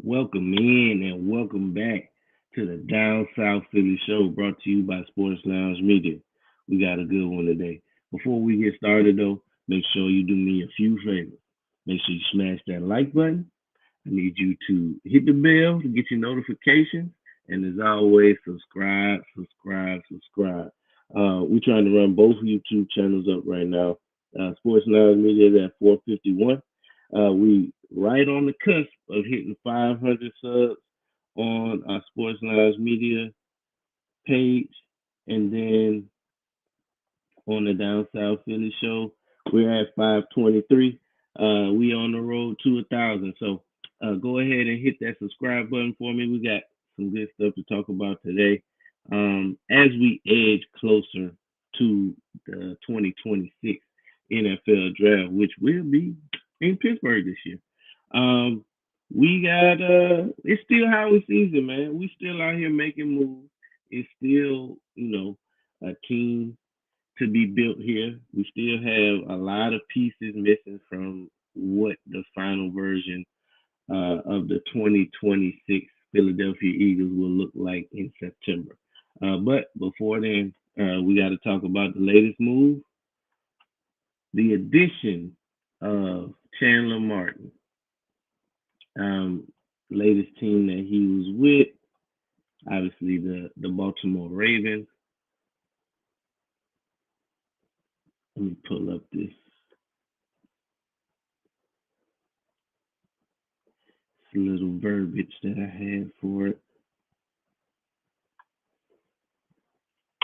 Welcome in and welcome back to the Down South Philly Show brought to you by Sports Lounge Media. We got a good one today. Before we get started, though, make sure you do me a few favors. Make sure you smash that like button. I need you to hit the bell to get your notifications. And as always, subscribe. We're trying to run both YouTube channels up right now. Sports Lounge Media is at 451. We right on the cusp of hitting 500 subs on our Sports Lounge Media page, and then on the Down South Philly show, we're at 523. We on the road to 1,000. So go ahead and hit that subscribe button for me. We got some good stuff to talk about today. As we edge closer to the 2026 NFL draft, which will be in Pittsburgh this year. We got it's still Howard season, man. We still out here making moves. It's still, a team to be built here. We still have a lot of pieces missing from what the final version of the 2026 Philadelphia Eagles will look like in September. But before then, we got to talk about the latest move, the addition of Chandler Martin, latest team that he was with, obviously the Baltimore Ravens. Let me pull up this little verbiage that I had for it.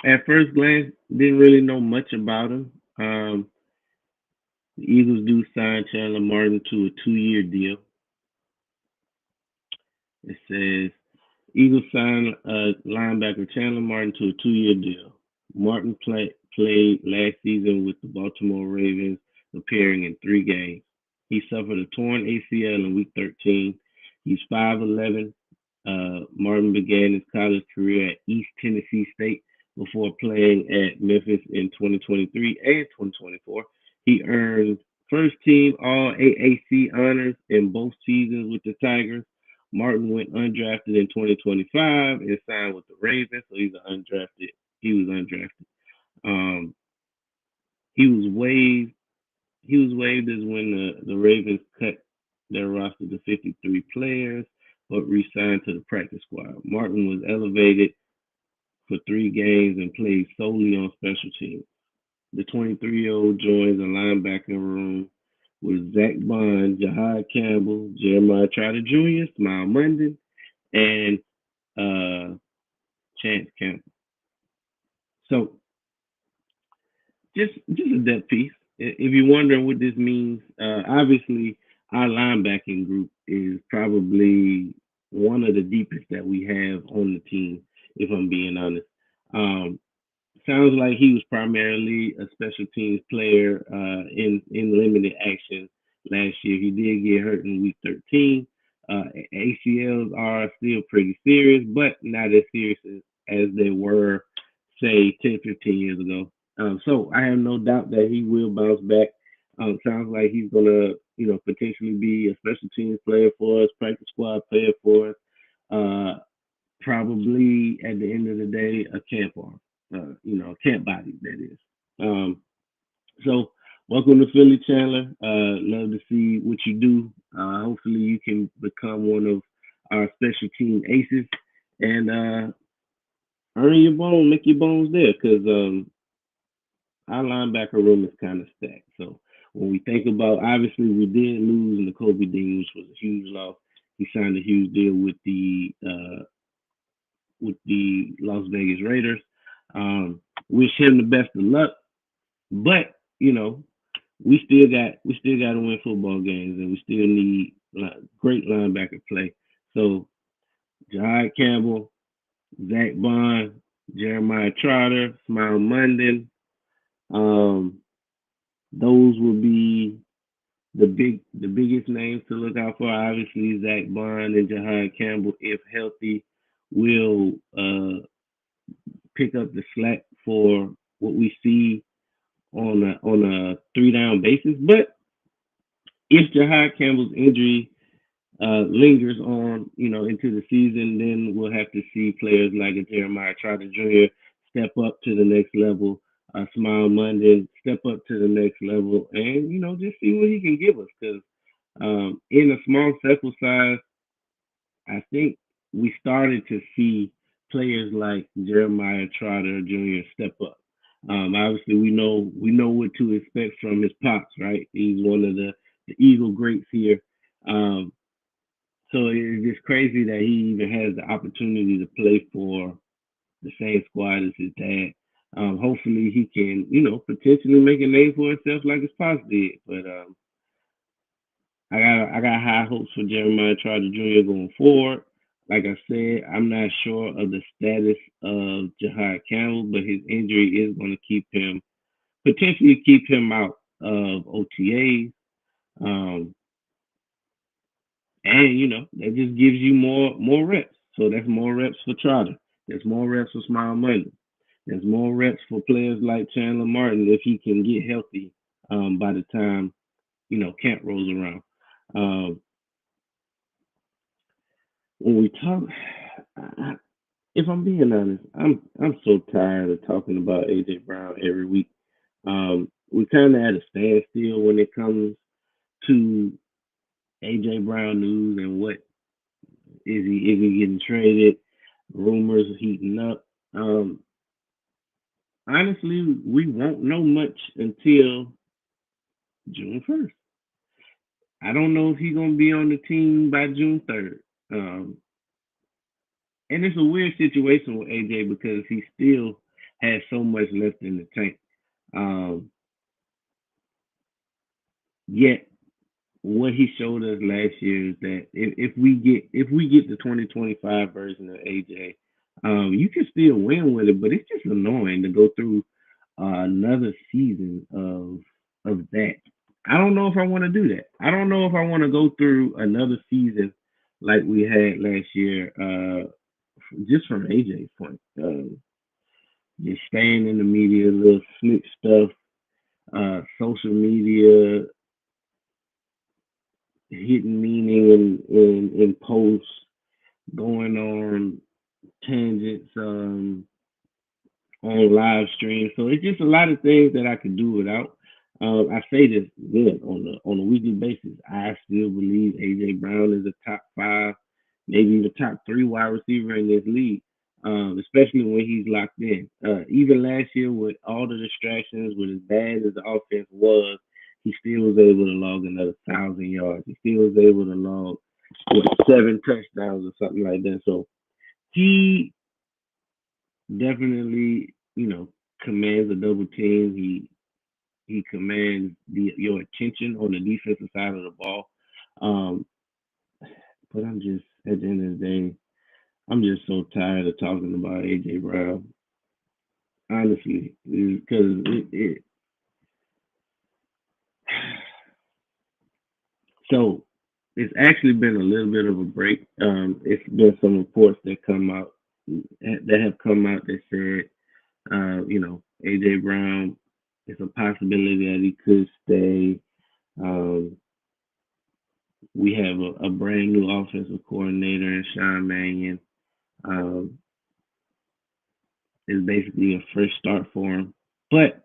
At first glance, didn't really know much about him. The Eagles do sign Chandler Martin to a 2-year deal. It says Eagles signed linebacker Chandler Martin to a 2-year deal. Martin played last season with the Baltimore Ravens, appearing in 3 games. He suffered a torn ACL in Week 13. He's 5'11". Martin began his college career at East Tennessee State before playing at Memphis in 2023 and 2024. He earned first team All AAC honors in both seasons with the Tigers. Martin went undrafted in 2025 and signed with the Ravens, so he's undrafted. He was undrafted. He was waived. He was waived as when the Ravens cut their roster to 53 players, but re-signed to the practice squad. Martin was elevated for 3 games and played solely on special teams. The 23-year-old joins the linebacking room with Zach Bond, Jahad Campbell, Jeremiah Trotter Jr., Smile Munden, and Chance Campbell. So just a depth piece. If you're wondering what this means, obviously our linebacking group is probably one of the deepest that we have on the team, if I'm being honest. Sounds like he was primarily a special teams player in limited action last year. He did get hurt in Week 13. ACLs are still pretty serious, but not as serious as they were, say, 10, 15 years ago. So I have no doubt that he will bounce back. Sounds like he's gonna, potentially be a special teams player for us, practice squad player for us. Probably at the end of the day, a camp arm, camp body that is. So welcome to Philly, Chandler. Love to see what you do. Hopefully you can become one of our special team aces and earn your bone, make your bones there, because our linebacker room is kind of stacked. So when we think about, obviously we did lose in the Kobe Dean, which was a huge loss. He signed a huge deal with the Las Vegas Raiders. Wish him the best of luck, but we still got to win football games, and we still need great linebacker play. So Jahad Campbell, Zach Bond, Jeremiah Trotter, Smile Munden. Those will be the biggest names to look out for. Obviously, Zach Bond and Jahad Campbell, if healthy, will pick up the slack for what we see on a 3-down basis. But if Jahad Campbell's injury lingers on, into the season, then we'll have to see players like a Jeremiah Trotter Jr. step up to the next level. Smile Monday step up to the next level, and just see what he can give us. Because in a small sample size, I think we started to see players like Jeremiah Trotter Jr. step up. Obviously, we know what to expect from his pops, right? He's one of the Eagle greats here. Um, so it's just crazy that he even has the opportunity to play for the same squad as his dad. Hopefully, he can, potentially make a name for himself like his pops did. But I got high hopes for Jeremiah Trotter Jr. going forward. Like I said, I'm not sure of the status of Jahad Campbell, but his injury is going to potentially keep him out of OTAs. Um, and that just gives you more reps. So that's more reps for Trotter. There's more reps for Smile Money. There's more reps for players like Chandler Martin if he can get healthy by the time camp rolls around. Um, when we talk, I, if I'm being honest, I'm so tired of talking about AJ Brown every week. We kind of at a standstill when it comes to AJ Brown news and what is he getting traded? Rumors are heating up. Honestly, we won't know much until June 1st. I don't know if he's gonna be on the team by June 3rd. And it's a weird situation with AJ because he still has so much left in the tank. Um, Yet what he showed us last year is that if we get the 2025 version of AJ, you can still win with it, but it's just annoying to go through another season of that. I don't know if I want to do that. I don't know if I want to go through another season like we had last year, just from AJ's point. Just staying in the media, little slick stuff, social media, hidden meaning in posts, going on tangents on live stream. So it's just a lot of things that I could do without. I say this again on a weekly basis. I still believe AJ Brown is a top five, maybe even top three wide receiver in this league. Especially when he's locked in. Even last year, with all the distractions, with as bad as the offense was, he still was able to log another 1,000 yards. He still was able to log seven touchdowns or something like that. So he definitely, commands a double team. He commands your attention on the defensive side of the ball. Um, but I'm just at the end of the day, I'm just so tired of talking about AJ Brown. Honestly, because so it's actually been a little bit of a break. It's been some reports that have come out that said, AJ Brown, it's a possibility that he could stay. Um, we have a brand new offensive coordinator in Sean Mannion. Um, it's basically a fresh start for him. But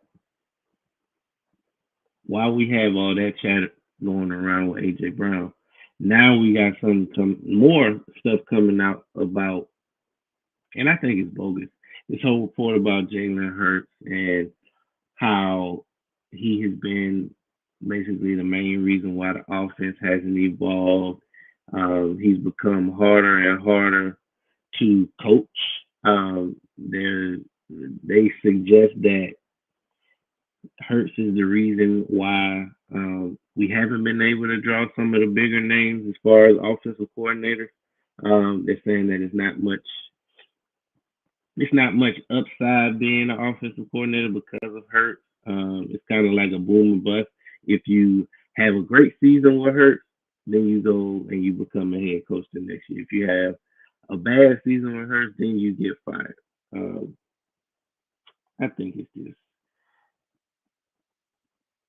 while we have all that chatter going around with AJ Brown, now we got some more stuff coming out about, and I think it's bogus. This whole report about Jalen Hurts and how he has been basically the main reason why the offense hasn't evolved. He's become harder and harder to coach. They suggest that Hurts is the reason why we haven't been able to draw some of the bigger names as far as offensive coordinators. They're saying that it's not much upside being an offensive coordinator because of Hurts. It's kind of like a boom and bust. If you have a great season with Hurts, then you go and you become a head coach the next year. If you have a bad season with Hurts, then you get fired. Um, I think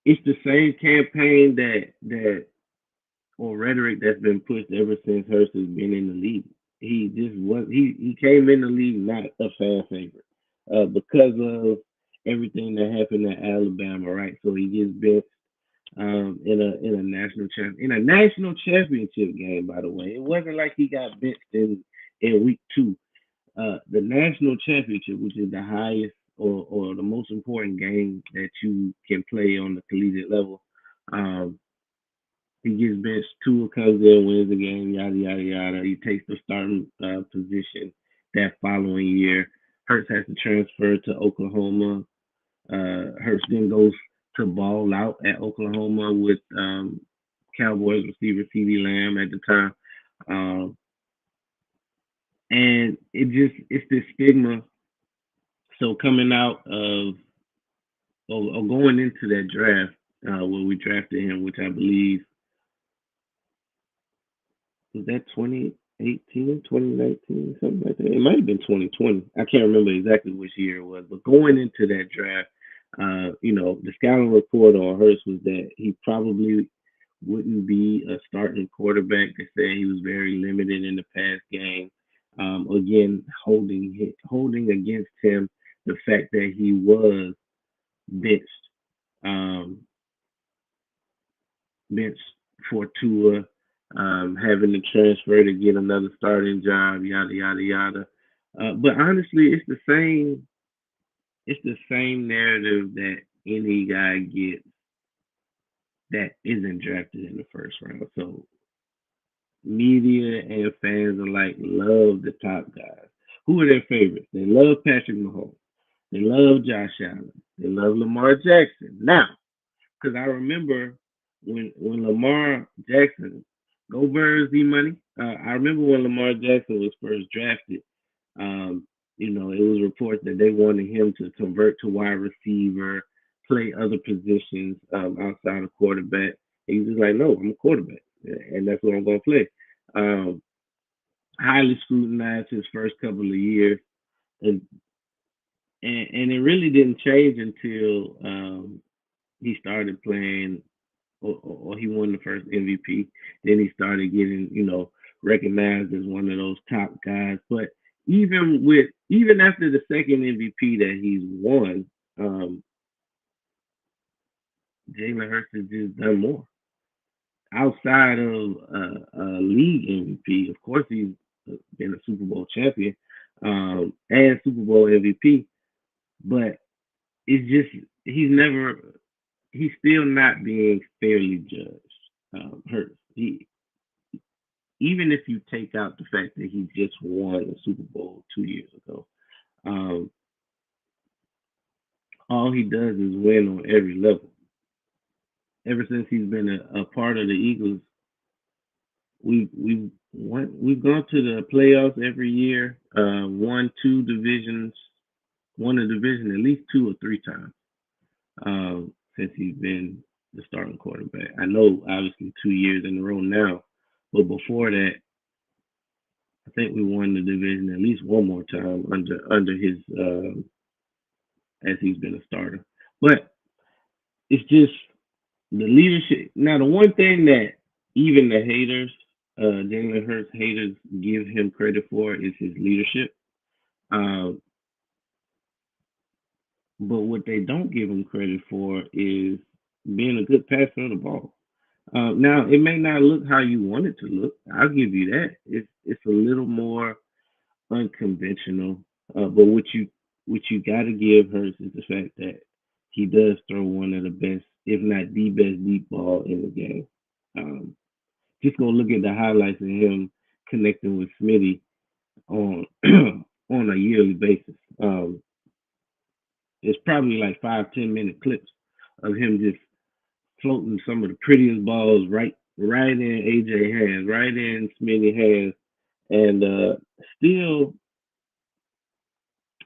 it's the same campaign that or rhetoric that's been pushed ever since Hurst has been in the league. He just was he came in the league not a fan favorite because of everything that happened at Alabama, right? So he gets benched in a national championship game. By the way, it wasn't like he got benched in week two. The national championship, which is the highest or the most important game that you can play on the collegiate level. Um, he gets benched. Tua comes in, wins the game, yada yada yada. He takes the starting position that following year. Hurts has to transfer to Oklahoma. Hurts then goes to ball out at Oklahoma with Cowboys receiver CeeDee Lamb at the time. Um, and it's this stigma. So coming out of or going into that draft where we drafted him, which I believe was that 2018, 2019, something like that. It might have been 2020. I can't remember exactly which year it was, but going into that draft, the scouting report on Hurst was that he probably wouldn't be a starting quarterback. They said he was very limited in the pass game. Again, holding against him the fact that he was benched, um, benched for Tua, having to transfer to get another starting job, yada yada yada. But honestly, It's the same narrative that any guy gets that isn't drafted in the first round. So media and fans alike love the top guys. Who are their favorites? They love Patrick Mahomes. They love Josh Allen. They love Lamar Jackson. Now, because I remember when Lamar Jackson, go Birds, Z Money. I remember when Lamar Jackson was first drafted. Um, it was reports that they wanted him to convert to wide receiver, play other positions outside of quarterback. And he's just like, no, I'm a quarterback, and that's what I'm going to play. Um, Highly scrutinized his first couple of years, and and it really didn't change until he started playing or he won the first MVP. Then he started getting, recognized as one of those top guys. But even after the second MVP that he's won, um, Jalen Hurts has just done more outside of league MVP. Of course, he's been a Super Bowl champion and Super Bowl MVP, but it's just he's still not being fairly judged. Hurts. Even if you take out the fact that he just won the Super Bowl 2 years ago, um, all he does is win on every level. Ever since he's been a part of the Eagles, we've gone to the playoffs every year, won two divisions, won a division at least 2 or 3 times since he's been the starting quarterback. I know, obviously, 2 years in a row now, but before that, I think we won the division at least one more time under his as he's been a starter. But it's just the leadership. Now, the one thing that even the haters, Jalen Hurts haters, give him credit for is his leadership. Um, but what they don't give him credit for is being a good passer of the ball. Now, it may not look how you want it to look. I'll give you that. It's a little more unconventional. But what you got to give Hurts is the fact that he does throw one of the best, if not the best, deep ball in the game. Um, just go look at the highlights of him connecting with Smitty on on a yearly basis. It's probably like 5-10 minute clips of him just floating some of the prettiest balls right in AJ hands, right in Smitty hands, and still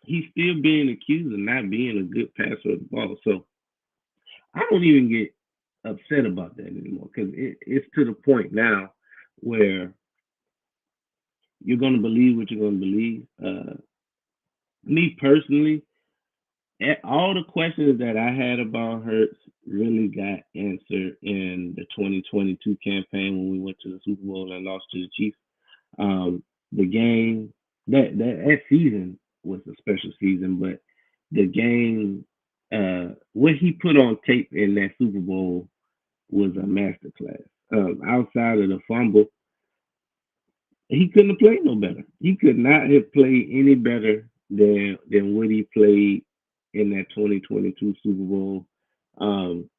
he's still being accused of not being a good passer of the ball. So I don't even get upset about that anymore because it's to the point now where you're going to believe what you're going to believe. Me personally, all the questions that I had about Hurts really got answered in the 2022 campaign when we went to the Super Bowl and lost to the Chiefs. The game that season was a special season, but the game, what he put on tape in that Super Bowl was a masterclass. Outside of the fumble, he couldn't have played no better. He could not have played any better than what he played in that 2022 Super Bowl. Um,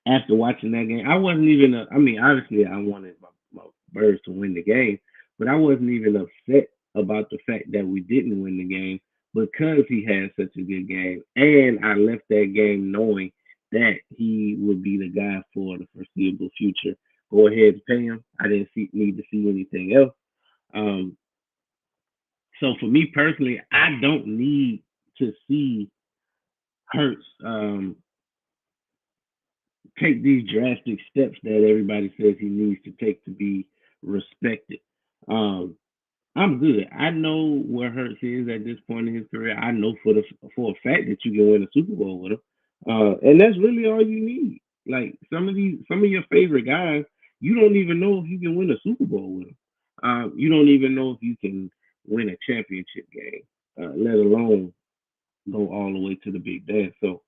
After watching that game, I wasn't even. I mean, obviously, I wanted my Birds to win the game, but I wasn't even upset about the fact that we didn't win the game because he had such a good game, and I left that game knowing that he would be the guy for the foreseeable future. Go ahead and pay him. I didn't need to see anything else. Um, so for me personally, I don't need to see Hurts take these drastic steps that everybody says he needs to take to be respected. Um, I'm good. I know where Hurts is at this point in his career. I know for a fact that you can win a Super Bowl with him, and that's really all you need. Like some of your favorite guys, you don't even know if you can win a Super Bowl with them. You don't even know if you can win a championship game, let alone go all the way to the big dance. So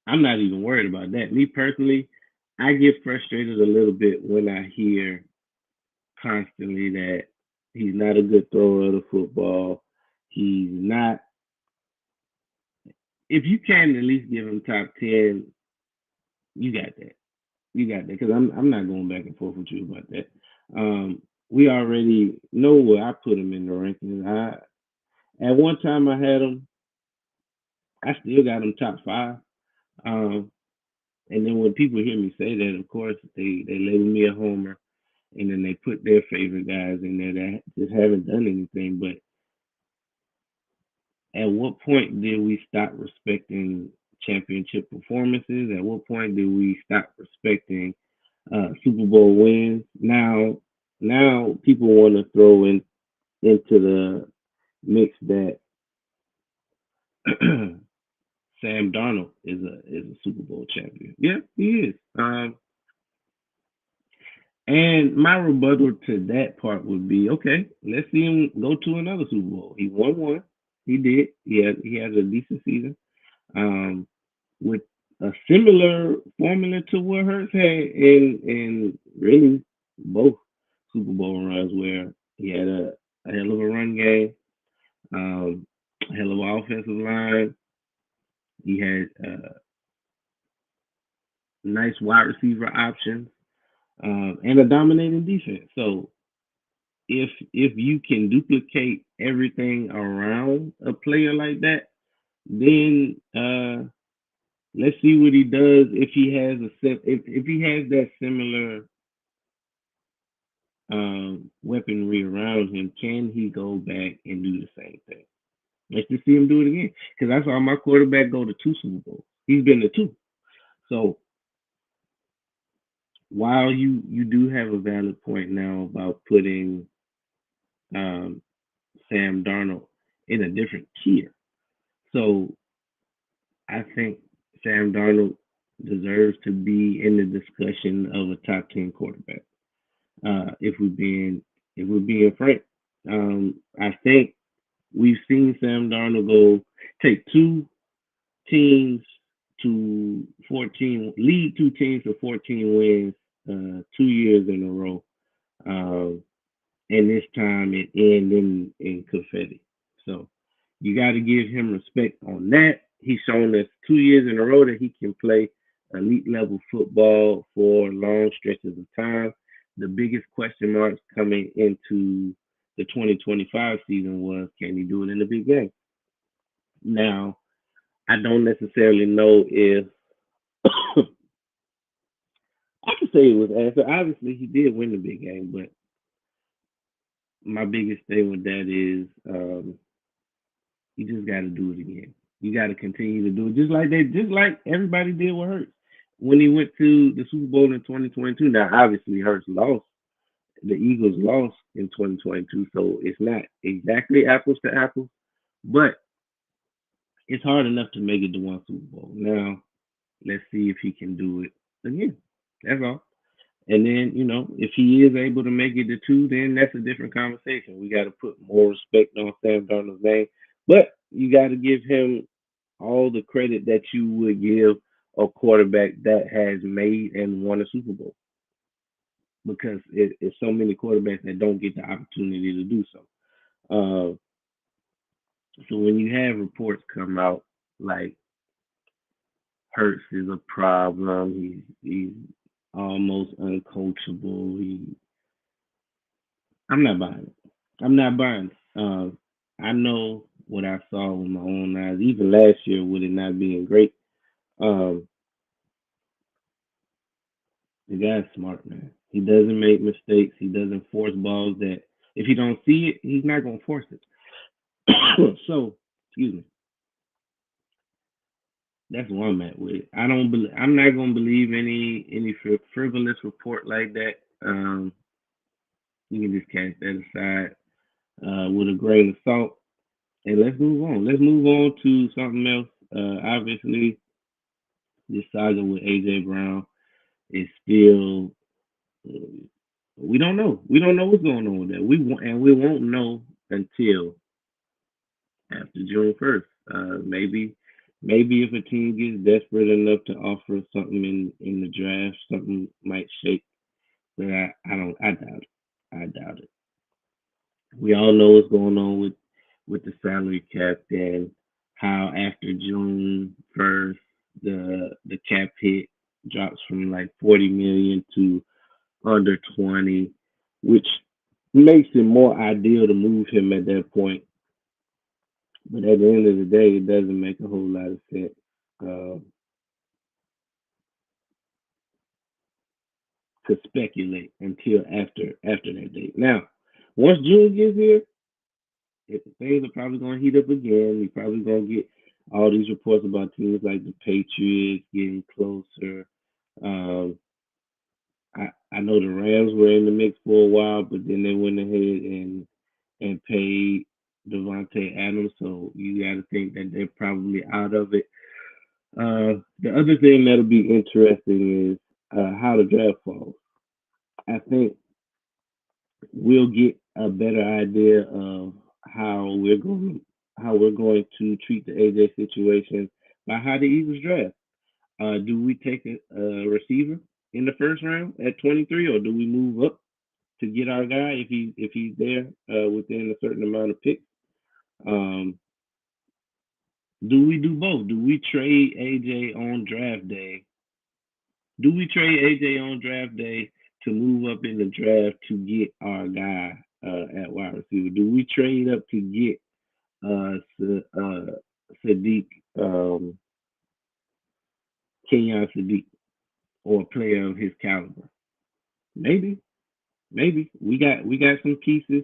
I'm not even worried about that. Me personally, I get frustrated a little bit when I hear constantly that he's not a good thrower of the football. He's not. If you can at least give him top 10, you got that. You got that because I'm not going back and forth with you about that. We already know where I put him in the rankings. At one time I had him. I still got him top 5. Um, and then when people hear me say that, of course they label me a homer, and then they put their favorite guys in there that just haven't done anything. But at what point did we stop respecting championship performances? At what point did we stop respecting Super Bowl wins? Now people want to throw into the mix that Sam Darnold is a Super Bowl champion. Yeah, he is. And my rebuttal to that part would be, okay, let's see him go to another Super Bowl. He won one. He did. He has a decent season. Um, with a similar formula to what Hurts had in really both Super Bowl runs, where he had a hell of a run game, a hell of an offensive line. He had nice wide receiver options, and a dominating defense. So if you can duplicate everything around a player like that, then let's see what he does if he has if he has that similar weaponry around him. Can he go back and do the same thing? Let's just see him do it again because I saw my quarterback go to 2 Super Bowls. He's been to 2. So while you do have a valid point now about putting um, Sam Darnold in a different tier, so I think Sam Darnold deserves to be in the discussion of a top 10 quarterback. If we're being frank, I think we've seen Sam Darnold go take 2 teams to 14, lead 2 teams to 14 wins 2 years in a row. Um, and this time it ended in confetti. So you got to give him respect on that. He's shown us 2 years in a row that he can play elite level football for long stretches of time. The biggest question marks coming into the 2025 season was, can he do it in the big game? Now, I don't necessarily know if I can say it was answered. Obviously, he did win the big game, but my biggest thing with that is you just got to do it again. You got to continue to do it, just like everybody did with Hurts when he went to the Super Bowl in 2022. Now, obviously, Hurts lost. The Eagles lost in 2022, so it's not exactly apples to apples. But It's hard enough to make it to one Super Bowl. Now, let's see if he can do it again. That's all. And then, if he is able to make it to two, then that's a different conversation. We got to put more respect on Sam Darnold's name. But you got to give him all the credit that you would give a quarterback that has made and won a Super Bowl because it's so many quarterbacks that don't get the opportunity to do so. Uh, so when you have reports come out like Hurts is a problem, he's almost uncoachable. I'm not buying it. I'm not buying it. I know what I saw with my own eyes. Even last year, with it not being great, um, the guy's smart, man. He doesn't make mistakes. He doesn't force balls that if he don't see it, he's not gonna force it. So, excuse me. That's one I'm at with it. I don't. I'm not gonna believe any frivolous report like that. You can just cast that aside with a grain of salt, and let's move on. Let's move on to something else. Obviously, this saga with AJ Brown is still. Uh, we don't know. We don't know what's going on with that. We won't know until after June 1st. Maybe if a team gets desperate enough to offer something in the draft, something might shake. But I don't. I doubt it. I doubt it. We all know what's going on with the salary cap and how after June 1st the cap hit drops from like 40 million to under 20, which makes it more ideal to move him at that point. But at the end of the day, it doesn't make a whole lot of sense uh, to speculate until after that date. Now, once June gets here, things are probably going to heat up again. We're probably going to get all these reports about teams like the Patriots getting closer. Um, I know the Rams were in the mix for a while, but then they went ahead and paid Devontae Adams, so you got to think that they're probably out of it. The other thing that'll be interesting is how the draft falls. I think we'll get a better idea of how we're going to treat the AJ situation by how the Eagles draft. Do we take a receiver in the first round at 23, or do we move up to get our guy if he's there within a certain amount of picks? Um, do we do both? Do we trade AJ on draft day? Do we trade AJ on draft day to move up in the draft to get our guy at wide receiver? Do we trade up to get Sadiq, um, Kenyon Sadiq, or a player of his caliber? Maybe, maybe we got some pieces.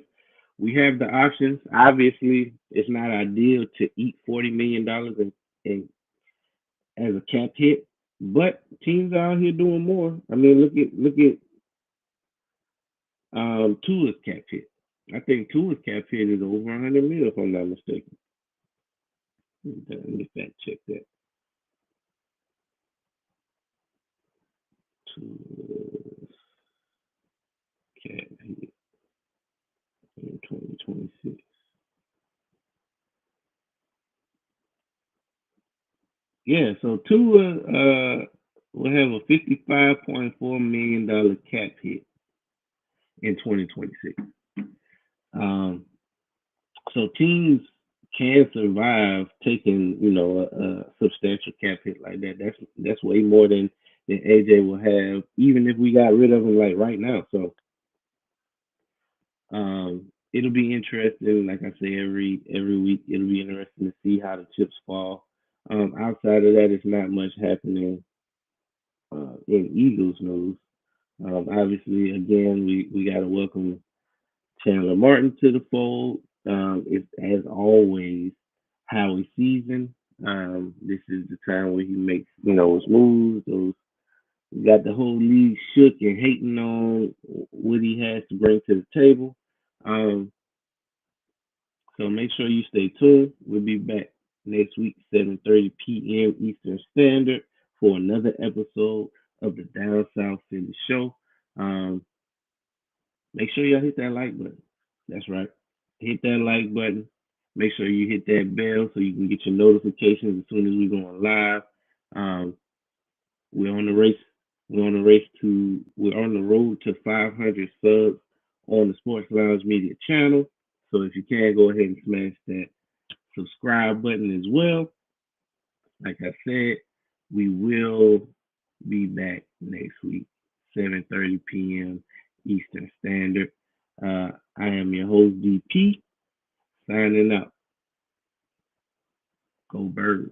We have the options. Obviously, it's not ideal to eat $40 million in as a cap hit, but teams are out here doing more. I mean, look at Tua's cap hit. I think Tua's cap hit is over 100 mil, if I'm not mistaken. Let me fact check that. Tua's cap hit in 2026. Yeah, so Tua will have a $55.4 million cap hit in 2026. Um, so teams can survive taking, a substantial cap hit like that. That's way more than AJ will have, even if we got rid of him like right now. So it'll be interesting. Like I say, every week it'll be interesting to see how the chips fall. Outside of that, it's not much happening in Eagles news. Obviously, again, we got to welcome Chandler Martin to the fold. It's as always Howie season. This is the time where he makes his moves. Those got the whole league shook and hating on what he has to bring to the table. Um, so make sure you stay tuned. We'll be back. next week, 7:30 p.m. Eastern Standard, for another episode of the Down South Philly Show. Um, Make sure y'all hit that like button. That's right. Hit that like button. Make sure you hit that bell so you can get your notifications as soon as we go on live. Um, we're on the race. We're on the road to 500 subs on the Sports Lounge Media channel. So if you can, go ahead and smash that subscribe button as well. Like I said, we will be back next week, 7:30 p.m. Eastern Standard. I am your host, DP, signing out. Go Birds.